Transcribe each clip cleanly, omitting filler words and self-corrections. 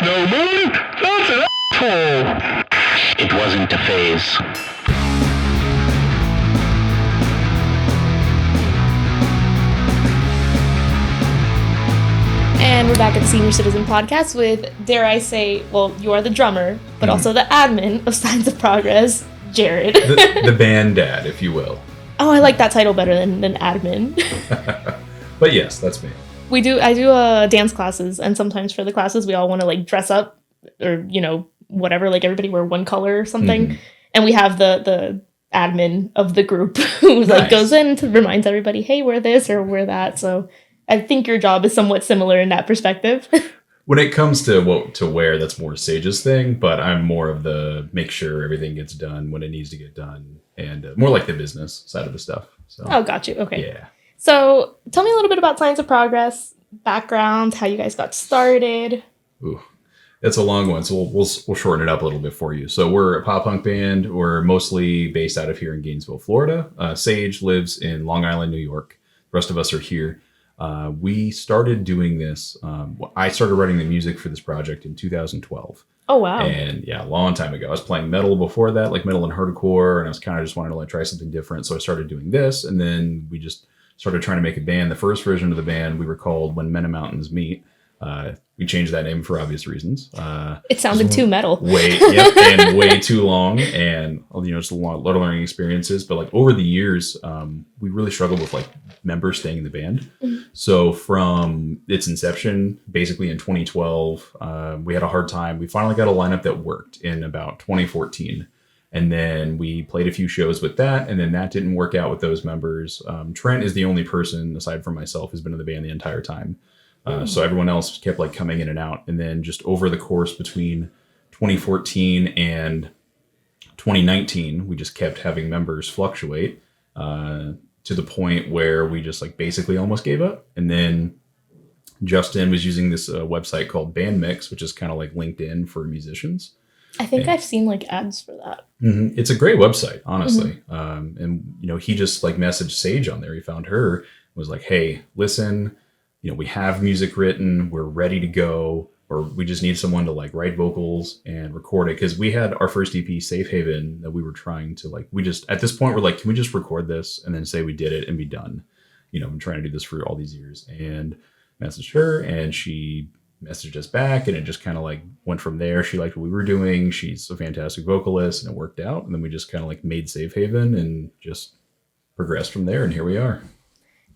no money, that's an asshole. It wasn't a phase. And we're back at the Senior Citizen Podcast with, dare I say, well, you are the drummer, but also the admin of Signs of Progress, Jared. the band dad, if you will. Oh, I like that title better than admin. But yes, that's me. I do dance classes, and sometimes for the classes we all want to like dress up or, you know, whatever, like everybody wear one color or something. Mm-hmm. And we have the admin of the group who like goes in to reminds everybody, hey, wear this or wear that. So I think your job is somewhat similar in that perspective. When it comes to what to wear, that's more Sage's thing, but I'm more of the make sure everything gets done when it needs to get done, and more like the business side of the stuff. So. Oh, got you. Okay. Yeah. So tell me a little bit about Signs of Progress, background, how you guys got started. Ooh, it's a long one, so we'll shorten it up a little bit for you. So we're a pop punk band. We're mostly based out of here in Gainesville, Florida. Sage lives in Long Island, New York. The rest of us are here. We started doing this. I started writing the music for this project in 2012. Oh, wow. And yeah, a long time ago. I was playing metal before that, like metal and hardcore, and I was kind of just wanting to like try something different. So I started doing this, and then we just started trying to make a band. The first version of the band, we were called When Men and Mountains Meet. We changed that name for obvious reasons. It sounded too metal. And way too long, and you know, just a lot of learning experiences. But like over the years, we really struggled with like members staying in the band. Mm-hmm. So from its inception, basically in 2012, we had a hard time. We finally got a lineup that worked in about 2014. And then we played a few shows with that, and then that didn't work out with those members. Trent is the only person, aside from myself, who's been in the band the entire time. So everyone else kept like coming in and out. And then just over the course between 2014 and 2019, we just kept having members fluctuate to the point where we just like basically almost gave up. And then Justin was using this website called Band Mix, which is kind of like LinkedIn for musicians. I think I've seen like ads for that. Mm-hmm. It's a great website, honestly. Mm-hmm. And, you know, he just like messaged Sage on there. He found her, was like, hey, listen, you know, we have music written, we're ready to go, or we just need someone to like write vocals and record it. Because we had our first EP, Safe Haven, that we were trying to like, we just, at this point, we're like, can we just record this and then say we did it and be done? You know, I'm trying to do this for all these years. And messaged her, and she messaged us back, and it just kind of like went from there. She liked what we were doing. She's a fantastic vocalist, and it worked out. And then we just kind of like made Safe Haven and just progressed from there. And here we are.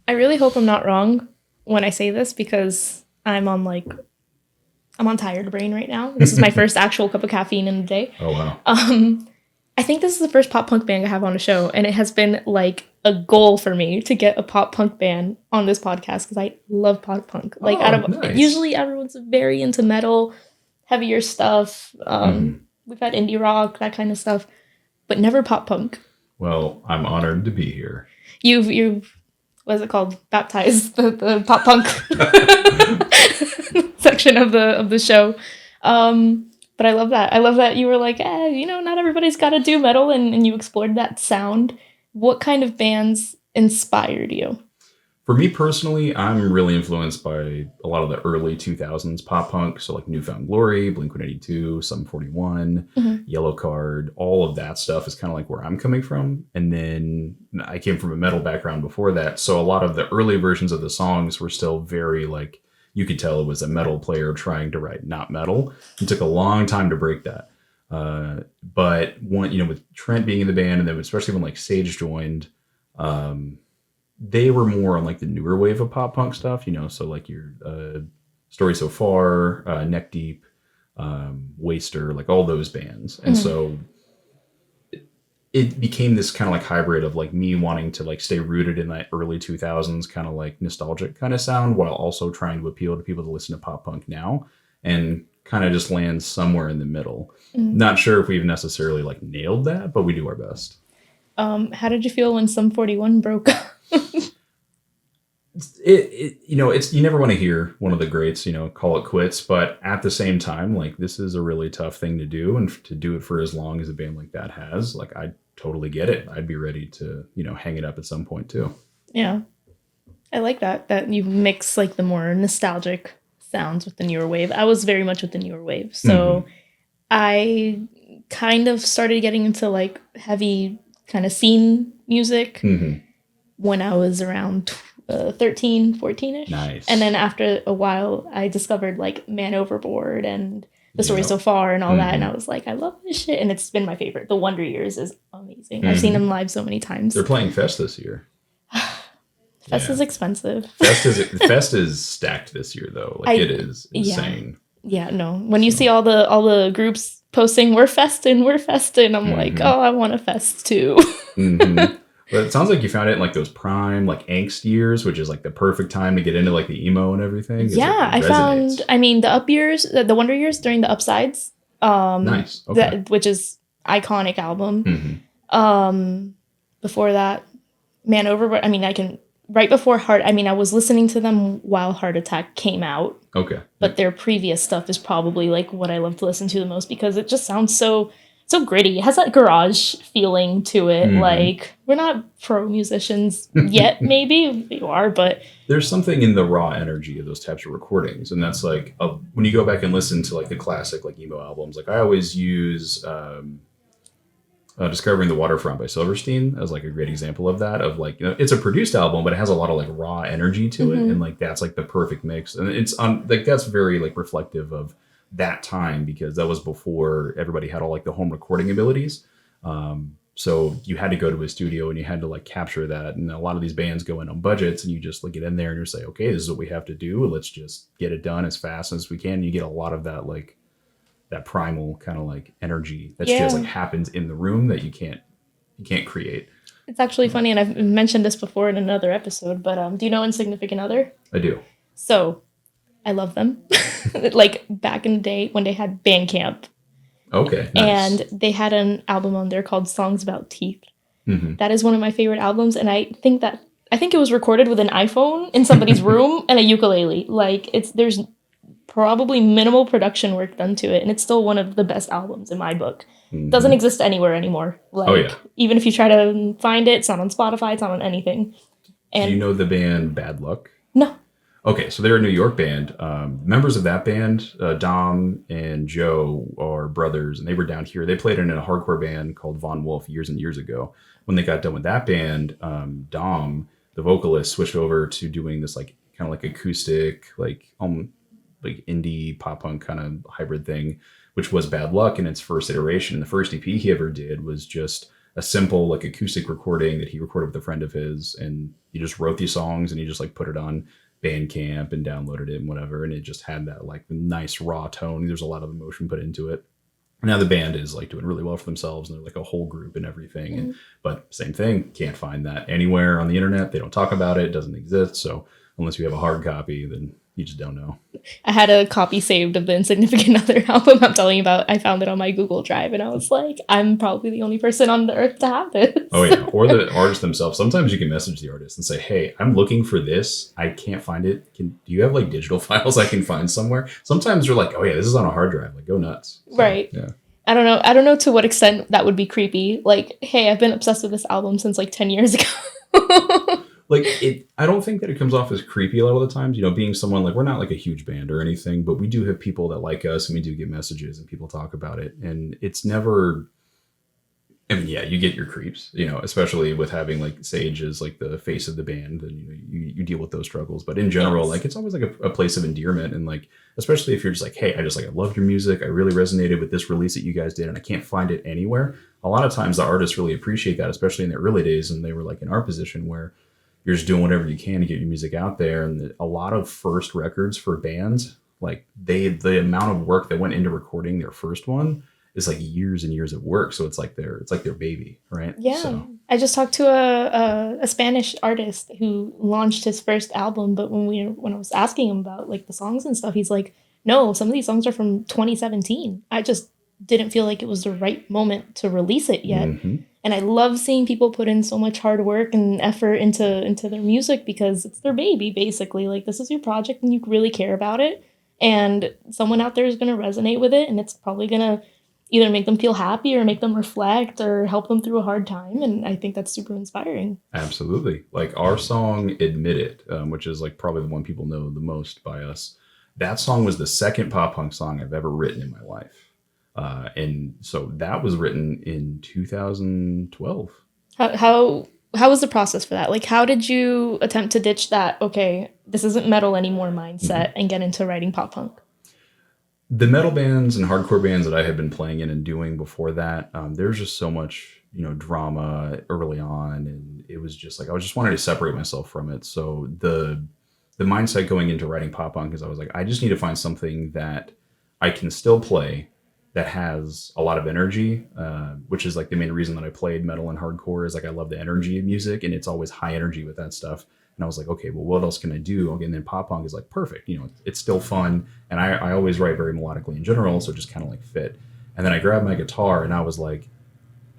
I really hope I'm not wrong when I say this, because I'm on tired brain right now. This is my first actual cup of caffeine in the day. Oh, wow. I think this is the first pop punk band I have on a show, and it has been like a goal for me to get a pop punk band on this podcast because I love pop punk. Like, nice. Usually everyone's very into metal, heavier stuff. We've had indie rock, that kind of stuff, but never pop punk. Well, I'm honored to be here. You've what is it called? Baptized the pop punk section of the show. But I love that. I love that you were like, you know, not everybody's got to do metal, and you explored that sound. What kind of bands inspired you? For me personally, I'm really influenced by a lot of the early 2000s pop punk. So like New Found Glory, Blink-182, Sum 41, Yellow Card, all of that stuff is kind of like where I'm coming from. And then I came from a metal background before that. So a lot of the early versions of the songs were still very like, you could tell it was a metal player trying to write not metal. It took a long time to break that. But one, you know, with Trent being in the band, and then especially when like Sage joined, they were more on like the newer wave of pop punk stuff, you know, so like your Story So Far, Neck Deep, Waster, like all those bands. And so it became this kind of like hybrid of like me wanting to like stay rooted in that early 2000s kind of like nostalgic kind of sound, while also trying to appeal to people to listen to pop punk now, and kind of just land somewhere in the middle. Not sure if we've necessarily like nailed that, but we do our best. How did you feel when Sum 41 broke up? You know, it's, you never want to hear one of the greats, you know, call it quits, but at the same time, like, this is a really tough thing to do, and to do it for as long as a band like that has, like, I totally get it. I'd be ready to, you know, hang it up at some point too. Yeah, I like that you mix like the more nostalgic sounds with the newer wave. I was very much with the newer wave. So I kind of started getting into like heavy kind of scene music when I was around 13, 14-ish. Nice. And then after a while, I discovered like Man Overboard and The Story So Far and all that. And I was like, I love this shit. And it's been my favorite. The Wonder Years is amazing. I've seen them live so many times. They're playing Fest this year. Fest is expensive. Fest is stacked this year though. Like it is insane. Yeah, no. When you see all the groups posting, we're festin', I'm like, oh, I want a fest too. But it sounds like you found it in like those prime like angst years, which is like the perfect time to get into like the emo and everything. Yeah, I found. I mean, the up years, the Wonder Years during the Upsides. Nice. Okay. Which is iconic album. Before that, Man Overboard. I mean, right before Heart. I mean, I was listening to them while Heart Attack came out. Okay. But their previous stuff is probably like what I love to listen to the most because it just sounds so gritty. It has that garage feeling to it. Like, we're not pro musicians yet, maybe you are, but there's something in the raw energy of those types of recordings. And that's like, when you go back and listen to like the classic, like emo albums, like I always use Discovering the Waterfront by Silverstein as like a great example of that, of like, you know, it's a produced album, but it has a lot of like raw energy to it. And like, that's like the perfect mix. And it's like, that's very like reflective of that time because that was before everybody had all like the home recording abilities. So you had to go to a studio and you had to like capture that. And a lot of these bands go in on budgets and you just like get in there and you say, okay, this is what we have to do. Let's just get it done as fast as we can. You get a lot of that, like that primal kind of like energy that just like happens in the room that you can't create. It's actually funny. And I've mentioned this before in another episode, but do you know Insignificant Other? I do. So I love them. Like back in the day when they had Bandcamp. Okay. Nice. And they had an album on there called Songs About Teeth. That is one of my favorite albums. And I think it was recorded with an iPhone in somebody's room and a ukulele. Like there's probably minimal production work done to it. And it's still one of the best albums in my book. Doesn't exist anywhere anymore. Like, even if you try to find it, it's not on Spotify, it's not on anything. And do you know the band Bad Luck? No. Okay, so they're a New York band. Members of that band, Dom and Joe, are brothers, and they were down here. They played in a hardcore band called Von Wolf years and years ago. When they got done with that band, Dom, the vocalist, switched over to doing this like kind of like acoustic, like indie pop punk kind of hybrid thing, which was Bad Luck in its first iteration. The first EP he ever did was just a simple like acoustic recording that he recorded with a friend of his, and he just wrote these songs and he just like put it on Bandcamp and downloaded it and whatever, and it just had that like nice raw tone. There's a lot of emotion put into it. Now the band is like doing really well for themselves and they're like a whole group and everything. And but same thing, can't find that anywhere on the internet. They don't talk about it. It doesn't exist. So unless you have a hard copy, then you just don't know. I had a copy saved of the Insignificant Other album I'm telling you about. I found it on my Google Drive and I was like, I'm probably the only person on the earth to have this. Oh yeah, or the artist themselves. Sometimes you can message the artist and say, hey, I'm looking for this. I can't find it. Do you have like digital files I can find somewhere? Sometimes you're like, oh yeah, this is on a hard drive. Like go nuts. So, right. Yeah. I don't know to what extent that would be creepy. Like, hey, I've been obsessed with this album since like 10 years ago. Like I don't think that it comes off as creepy a lot of the times, you know, being someone like, we're not like a huge band or anything, but we do have people that like us and we do get messages and people talk about it. And it's never, I mean, yeah, you get your creeps, you know, especially with having like Sage as like the face of the band and, you know, you deal with those struggles, but in general, like it's always like a place of endearment. And like, especially if you're just like, hey, I love your music. I really resonated with this release that you guys did and I can't find it anywhere. A lot of times the artists really appreciate that, especially in the early days. And they were like in our position where you're just doing whatever you can to get your music out there. And a lot of first records for bands, like the amount of work that went into recording their first one is like years and years of work. So it's like their baby, right? Yeah. So. I just talked to a Spanish artist who launched his first album, but when I was asking him about like the songs and stuff, he's like, no, some of these songs are from 2017. I just didn't feel like it was the right moment to release it yet. And I love seeing people put in so much hard work and effort into their music because it's their baby, basically. Like, this is your project and you really care about it. And someone out there is going to resonate with it. And it's probably going to either make them feel happy or make them reflect or help them through a hard time. And I think that's super inspiring. Absolutely. Like our song, Admit It, which is like probably the one people know the most by us. that song was the second pop punk song I've ever written in my life. And so that was written in 2012. How was the process for that? Like, how did you attempt to ditch that, okay, this isn't metal anymore mindset and get into writing pop punk? The metal bands and hardcore bands that I had been playing in and doing before that, there's just so much, drama early on, and it was just like I was just wanting to separate myself from it. So the mindset going into writing pop punk is I was like, I just need to find something that I can still play that has a lot of energy, which is like the main reason that I played metal and hardcore is like I love the energy of music, and it's always high energy with that stuff. And I was like, okay, well, what else can I do? Okay, and then pop punk is like perfect. It's still fun. And I always write very melodically in general, so it just kind of like fit. And then I grabbed my guitar and I was like,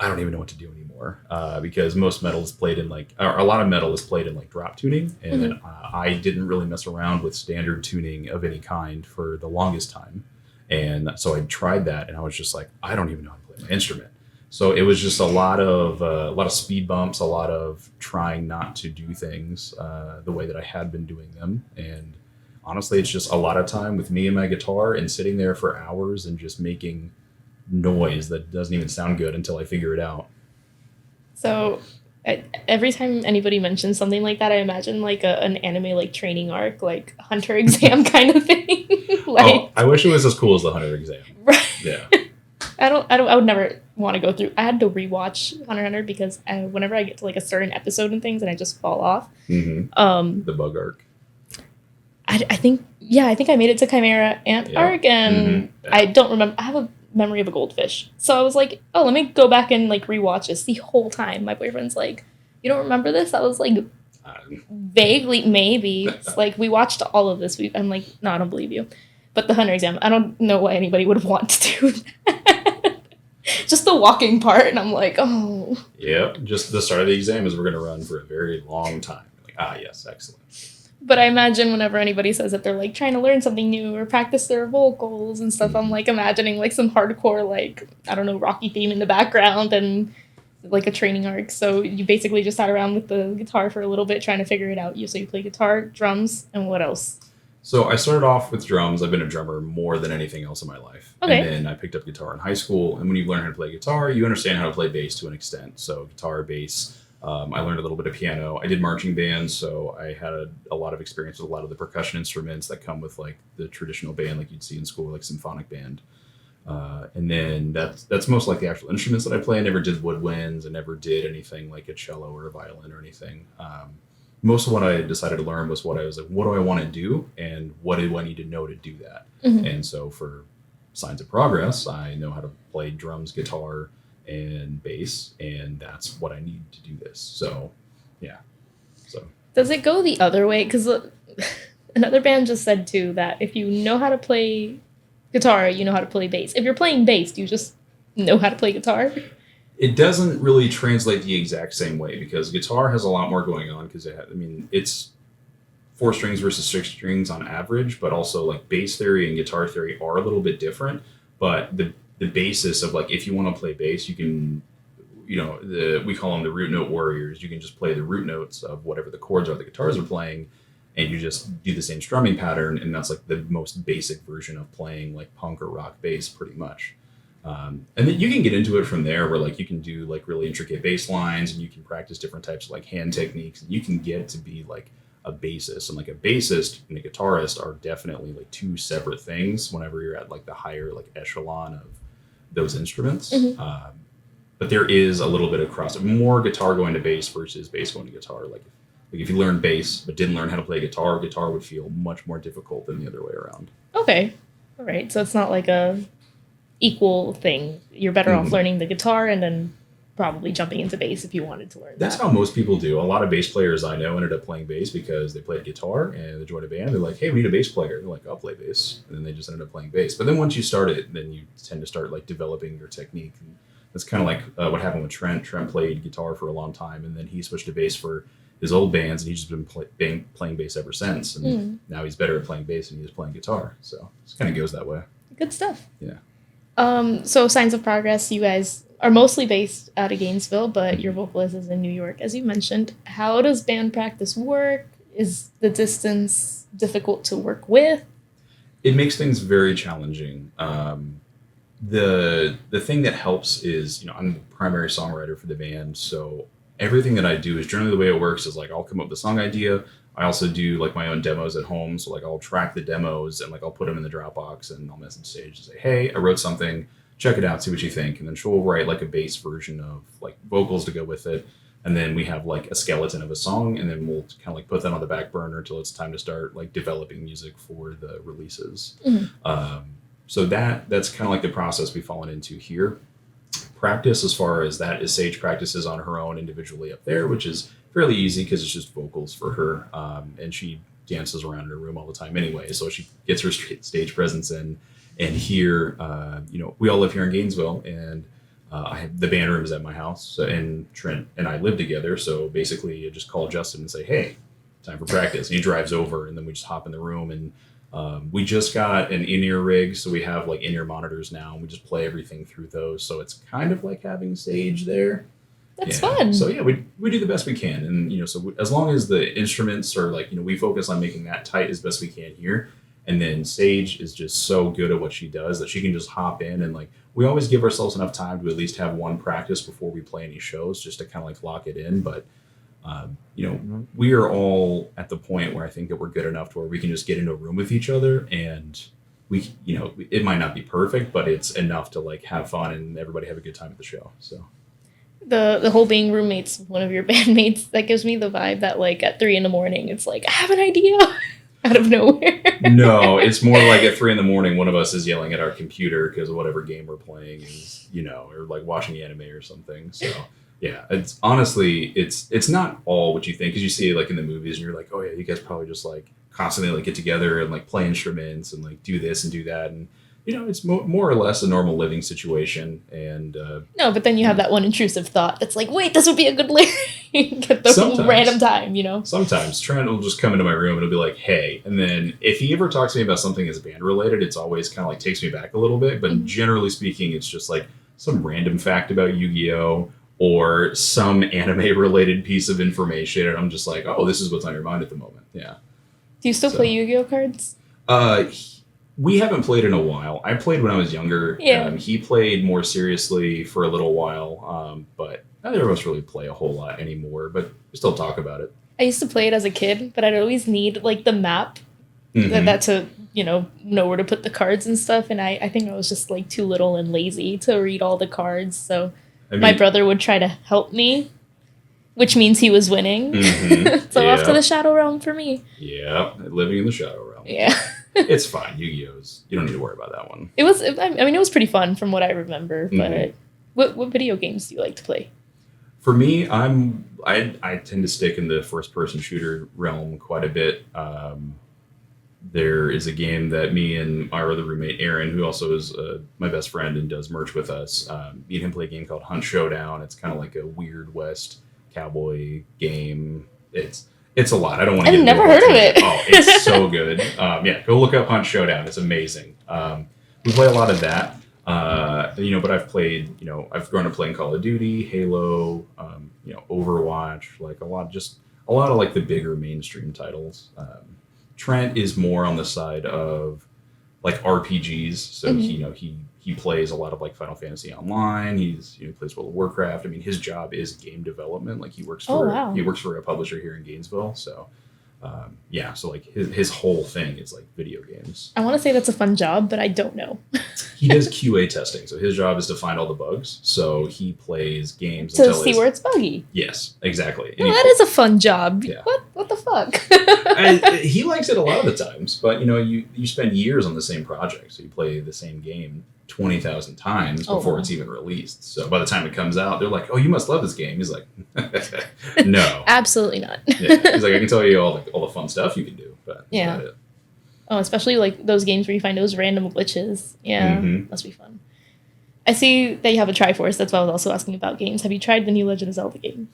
I don't even know what to do anymore, because most metal is played in or a lot of metal is played in like drop tuning. And then I didn't really mess around with standard tuning of any kind for the longest time. And so I tried that and I was just like, I don't even know how to play my instrument. So it was just a lot of speed bumps, a lot of trying not to do things the way that I had been doing them. And honestly, it's just a lot of time with me and my guitar and sitting there for hours and just making noise that doesn't even sound good until I figure it out. So every time anybody mentions something like that, I imagine like an anime like training arc, like Hunter exam kind of thing. I wish it was as cool as the Hunter exam. Right. Yeah. I would never want to go through. I had to rewatch Hunter x Hunter because whenever I get to like a certain episode and things and I just fall off. The bug arc. I think I made it to Chimera Ant arc, and I don't remember. I have a memory of a goldfish, so I was like, oh, let me go back and like rewatch this. The whole time my boyfriend's like, you don't remember this? I was like, vaguely, maybe. It's like, we watched all of this. I'm like, no, I don't believe you. But the Hunter exam, I don't know why anybody would want to do that. Just the walking part, and I'm like, oh. Yep, just the start of the exam is we're going to run for a very long time. Like, yes, excellent. But I imagine whenever anybody says that they're like trying to learn something new or practice their vocals and stuff, I'm like imagining like some hardcore, like, I don't know, Rocky theme in the background and like a training arc. So you basically just sat around with the guitar for a little bit trying to figure it out. So you play guitar, drums, and what else? So I started off with drums. I've been a drummer more than anything else in my life. Okay. And then I picked up guitar in high school. And when you learn how to play guitar, you understand how to play bass to an extent. So guitar, bass. I learned a little bit of piano. I did marching band, so I had a lot of experience with a lot of the percussion instruments that come with like the traditional band, like you'd see in school, like symphonic band. And then that's most like the actual instruments that I play. I never did woodwinds. I never did anything like a cello or a violin or anything. Most of what I decided to learn was what I was like, what do I want to do, and what do I need to know to do that? And so for Signs of Progress, I know how to play drums, guitar, and bass, and that's what I need to do this. So, yeah. So does it go the other way? Because another band just said too that if you know how to play guitar, you know how to play bass. If you're playing bass, do you just know how to play guitar? It doesn't really translate the exact same way because guitar has a lot more going on because it's 4 strings versus 6 strings on average, but also like bass theory and guitar theory are a little bit different. But the basis of like, if you want to play bass, you can, we call them the root note warriors. You can just play the root notes of whatever the chords are the guitars are playing, and you just do the same strumming pattern. And that's like the most basic version of playing like punk or rock bass pretty much. And then you can get into it from there where like you can do like really intricate bass lines and you can practice different types of like hand techniques, and you can get to be like a bassist. And like a bassist and a guitarist are definitely like 2 separate things whenever you're at like the higher like echelon of those instruments. But there is a little bit of more guitar going to bass versus bass going to guitar. Like if you learn bass but didn't learn how to play guitar would feel much more difficult than the other way around. Okay. All right. So it's not like a equal thing. You're better off learning the guitar and then probably jumping into bass if you wanted to learn That's how most people do. A lot of bass players I know ended up playing bass because they played guitar and they joined a band. They're like, hey, we need a bass player. They're like, I'll play bass. And then they just ended up playing bass. But then once you start it, then you tend to start like developing your technique. And that's kind of like what happened with Trent. Trent played guitar for a long time, and then he switched to bass for his old bands, and he's just been playing bass ever since. And now he's better at playing bass than he is playing guitar. So it kind of goes that way. Good stuff. Yeah. So Signs of Progress, you guys are mostly based out of Gainesville, but your vocalist is in New York, as you mentioned. How does band practice work? Is the distance difficult to work with? It makes things very challenging. The thing that helps is, I'm the primary songwriter for the band, so everything that I do is generally the way it works is like I'll come up with a song idea. I also do like my own demos at home, so like I'll track the demos and like I'll put them in the Dropbox and I'll message Sage and say, hey, I wrote something, check it out, see what you think, and then she'll write like a bass version of like vocals to go with it, and then we have like a skeleton of a song, and then we'll kind of like put that on the back burner until it's time to start like developing music for the releases. So that's kind of like the process we've fallen into here. Practice as far as that is Sage practices on her own individually up there, which is fairly easy because it's just vocals for her, and she dances around in her room all the time anyway, so she gets her stage presence in. And here, we all live here in Gainesville, and I have the band room is at my house, so, and Trent and I live together, so basically you just call Justin and say, hey, time for practice, and he drives over, and then we just hop in the room. And we just got an in-ear rig, so we have like in-ear monitors now, and we just play everything through those, so it's kind of like having Sage there. That's fun. So yeah, we do the best we can, and so as long as the instruments are like, we focus on making that tight as best we can here, and then Sage is just so good at what she does that she can just hop in, and like we always give ourselves enough time to at least have one practice before we play any shows, just to kind of like lock it in. But we are all at the point where I think that we're good enough to where we can just get into a room with each other, and we, it might not be perfect, but it's enough to like have fun and everybody have a good time at the show. So the whole being roommates, one of your bandmates, that gives me the vibe that like at 3 a.m, it's like, I have an idea out of nowhere. No, it's more like at 3 a.m, one of us is yelling at our computer because of whatever game we're playing is, or like watching anime or something. So yeah, it's honestly, it's not all what you think, because you see it like in the movies and you're like, oh yeah, you guys probably just like constantly like get together and like play instruments and like do this and do that, and it's more or less a normal living situation. And no, but then you have that one intrusive thought that's like, wait, this would be a good lyric at the random time, Sometimes Trent will just come into my room and he'll be like, hey, and then if he ever talks to me about something that's band related, it's always kind of like takes me back a little bit, but generally speaking, it's just like some random fact about Yu-Gi-Oh! Or some anime related piece of information, and I'm just like, oh, this is what's on your mind at the moment. Yeah. Do you still play Yu-Gi-Oh cards? We haven't played in a while. I played when I was younger. Yeah. He played more seriously for a little while, but neither of us really play a whole lot anymore, but we still talk about it. I used to play it as a kid, but I'd always need like the map that to, know where to put the cards and stuff. And I think I was just like too little and lazy to read all the cards. So my brother would try to help me, which means he was winning. So off to the Shadow Realm for me. Yeah, living in the Shadow Realm. Yeah. It's fine. Yu-Gi-Oh's, you don't need to worry about that one. It was pretty fun from what I remember. But what video games do you like to play? For me, I tend to stick in the first-person shooter realm quite a bit. There is a game that me and our other roommate Aaron, who also is my best friend and does merch with us, me and him play a game called Hunt Showdown. It's kind of like a Weird West cowboy game. It's a lot. I don't want to. I've never heard of it. Oh, it's so good. Yeah, go look up Hunt Showdown. It's amazing. We play a lot of that. But I've played. I've grown up playing Call of Duty, Halo, Overwatch, like a lot of like the bigger mainstream titles. Trent is more on the side of like RPGs, so he plays a lot of like Final Fantasy Online. He plays World of Warcraft. I mean, his job is game development. Like he works for a publisher here in Gainesville. So so like his whole thing is like video games. I want to say that's a fun job, but I don't know. He does QA testing, so his job is to find all the bugs. So he plays games to see where it's buggy. Yes, exactly. Well, that is a fun job. Yeah. What the fuck? He likes it a lot of the times, but you spend years on the same project, so you play the same game 20,000 times before it's even released. So by the time it comes out, they're like, "Oh, you must love this game." He's like, "No, absolutely not." Yeah. He's like, "I can tell you all the fun stuff you can do, but that's about it." Oh, especially like those games where you find those random glitches. Yeah, must be fun. I see that you have a Triforce. That's why I was also asking about games. Have you tried the new Legend of Zelda game?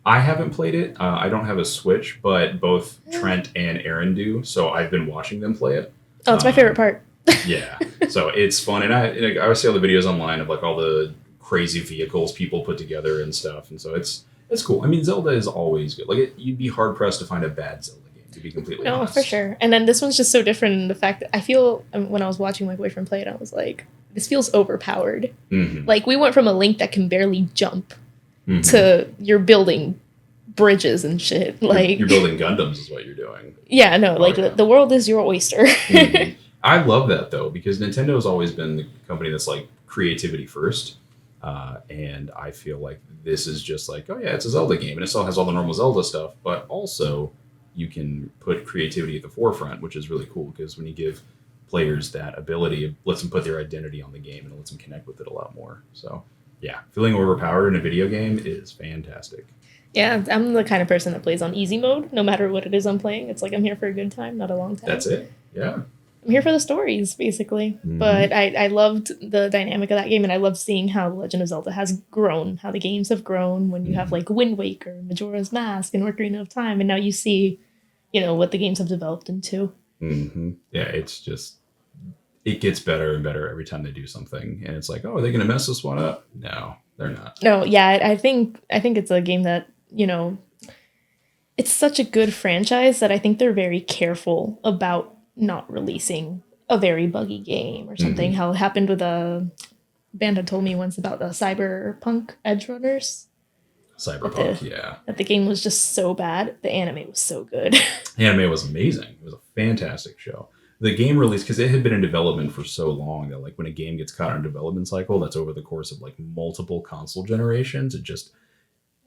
I haven't played it. I don't have a Switch, but both Trent and Aaron do. So I've been watching them play it. Oh, it's my favorite part. Yeah, so it's fun, and I always see all the videos online of like all the crazy vehicles people put together and stuff, and so it's cool. I mean, Zelda is always good. Like you'd be hard pressed to find a bad Zelda game, to be completely No, honest. for sure. And then this one's just so different in the fact that I feel when I was watching my boyfriend play it, I was like, this feels overpowered. Mm-hmm. Like we went from a Link that can barely jump Mm-hmm. to you're building bridges and shit. Like you're building Gundams is what you're doing. Yeah, no, like yeah. the world is your oyster. Mm-hmm. I love that though, because Nintendo has always been the company that's like creativity first. And I feel like this is just like, oh yeah, it's a Zelda game and it still has all the normal Zelda stuff, but also you can put creativity at the forefront, which is really cool because when you give players that ability, it lets them put their identity on the game and it lets them connect with it a lot more. So yeah, feeling overpowered in a video game is fantastic. Yeah, I'm the kind of person that plays on easy mode, no matter what it is I'm playing. It's like I'm here for a good time, not a long time. That's it. Yeah. I'm here for the stories, basically. Mm-hmm. But I loved the dynamic of that game, and I loved seeing how Legend of Zelda has grown, how the games have grown when you have like Wind Waker, Majora's Mask, and Ocarina of Time, and now you see, what the games have developed into. Mm-hmm. Yeah, it's just, it gets better and better every time they do something, and it's like, oh, are they going to mess this one up? No, they're not. No, yeah, I think it's a game that it's such a good franchise that I think they're very careful about not releasing a very buggy game or something. Mm-hmm. How it happened with a band had told me once about the Cyberpunk Edge Runners. Cyberpunk, yeah. That the game was just so bad. The anime was so good. The anime was amazing. It was a fantastic show. The game release, because it had been in development for so long that like when a game gets caught in a development cycle, that's over the course of like multiple console generations.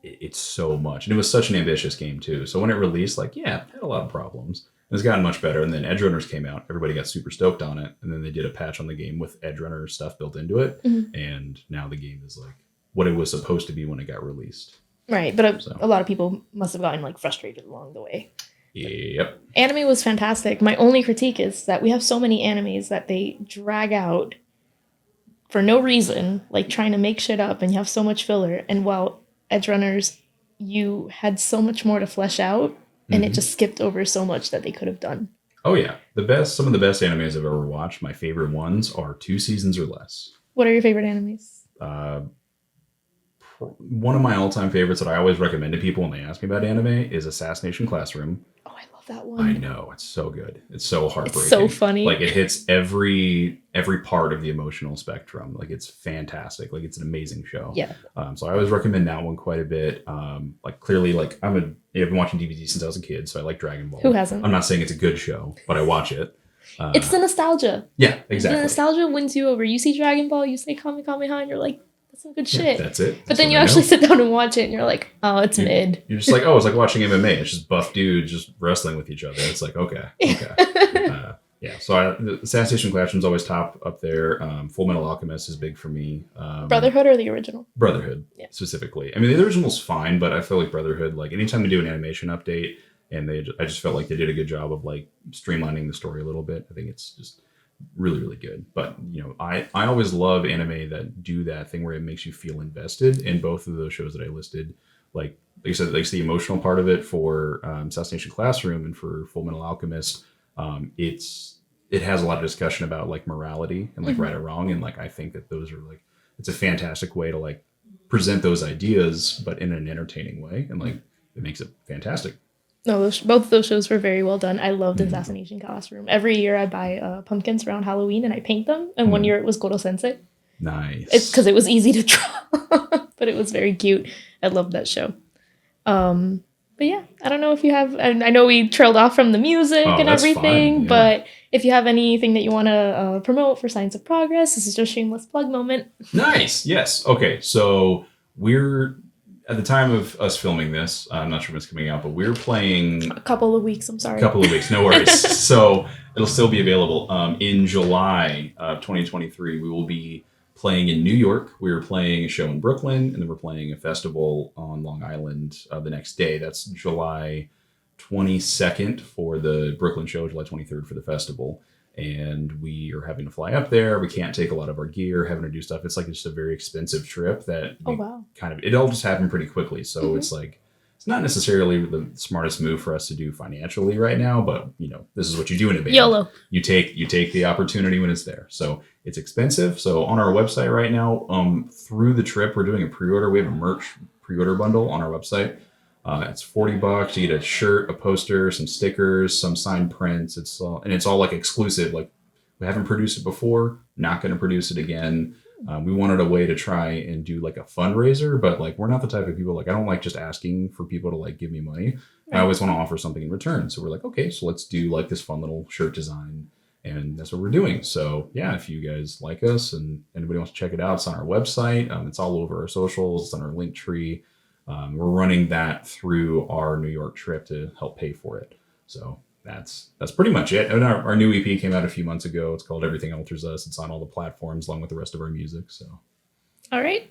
It's so much. And it was such an ambitious game too. So when it released, like, yeah, it had a lot of problems. It's gotten much better. And then Edge Runners came out. Everybody got super stoked on it. And then they did a patch on the game with Edge Runner stuff built into it. Mm-hmm. And now the game is like what it was supposed to be when it got released. Right. But a lot of people must have gotten like frustrated along the way. Yep. Anime was fantastic. My only critique is that we have so many animes that they drag out for no reason, like trying to make shit up, and you have so much filler. And while Edge Runners, you had so much more to flesh out. And it just skipped over so much that they could have done. Oh, yeah. Some of the best animes I've ever watched, my favorite ones are 2 seasons or less. What are your favorite animes? One of my all-time favorites that I always recommend to people when they ask me about anime is Assassination Classroom. Oh, I love that one. I know. It's so good. It's so heartbreaking. It's so funny. Like, it hits every part of the emotional spectrum. Like, it's fantastic. Like, it's an amazing show. Yeah. So I always recommend that one quite a bit. Like, clearly, like, I've been watching DVD since I was a kid, so I like Dragon Ball. Who hasn't? I'm not saying it's a good show, but I watch it. It's the nostalgia. Yeah, exactly. The nostalgia wins you over. You see Dragon Ball, you say Kamehameha, and you're like, that's some good shit. That's it. But then you actually sit down and watch it, and you're like, oh, it's mid. You're just like, oh, it's like watching MMA. It's just buff dudes just wrestling with each other. It's like, okay. Yeah, so the Assassination Classroom's always top up there. Full Metal Alchemist is big for me. Brotherhood or the original? Brotherhood, yeah. Specifically. I mean, the original's fine, but I feel like Brotherhood, like anytime they do an animation update, and I just felt like they did a good job of like streamlining the story a little bit. I think it's just really, really good. But I always love anime that do that thing where it makes you feel invested. In both of those shows that I listed, like I said, like the emotional part of it for Assassination Classroom and for Full Metal Alchemist. It has a lot of discussion about like morality and like right or wrong, and like I think that those are like, it's a fantastic way to like present those ideas, but in an entertaining way, and like it makes it fantastic. No, both of those shows were very well done. I loved Assassination Classroom. Every year I buy pumpkins around Halloween and I paint them. And one year it was Goro Sensei. Nice. It's because it was easy to draw, but it was very cute. I loved that show. But yeah, I don't know if you have, and I know we trailed off from the music and everything, fine, yeah. But if you have anything that you want to promote for Science of Progress, this is just a shameless plug moment. Nice. Yes. Okay. So we're, at the time of us filming this, I'm not sure when it's coming out, but we're playing... A couple of weeks, I'm sorry. A couple of weeks, no worries. So it'll still be available. In July of 2023, we will be playing in New York. We're playing a show in Brooklyn, and then we're playing a festival on Long Island the next day. That's July 22nd for the Brooklyn show, July 23rd for the festival. And we are having to fly up there. We can't take a lot of our gear, having to do stuff. It's like just a very expensive trip that it all just happened pretty quickly. So it's like, it's not necessarily the smartest move for us to do financially right now, but this is what you do in a band. YOLO. You take the opportunity when it's there. So it's expensive. So on our website right now, through the trip, we're doing a pre-order. We have a merch pre-order bundle on our website. It's $40. You get a shirt, a poster, some stickers, some signed prints. It's all like exclusive. Like, we haven't produced it before, not going to produce it again. We wanted a way to try and do like a fundraiser, but like, we're not the type of people, like, I don't like just asking for people to like give me money. I always want to offer something in return. So we're like, okay, so let's do like this fun little shirt design. And that's what we're doing. So yeah, if you guys like us and anybody wants to check it out, it's on our website. It's all over our socials. It's on our link tree. We're running that through our New York trip to help pay for it. So that's pretty much it. And our new EP came out a few months ago. It's called Everything Alters Us. It's on all the platforms along with the rest of our music. So, all right.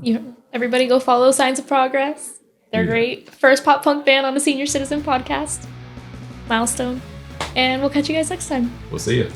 Yeah. Everybody go follow Signs of Progress. They're great. First pop punk band on the Senior Citizen podcast. Milestone. And we'll catch you guys next time. We'll see you.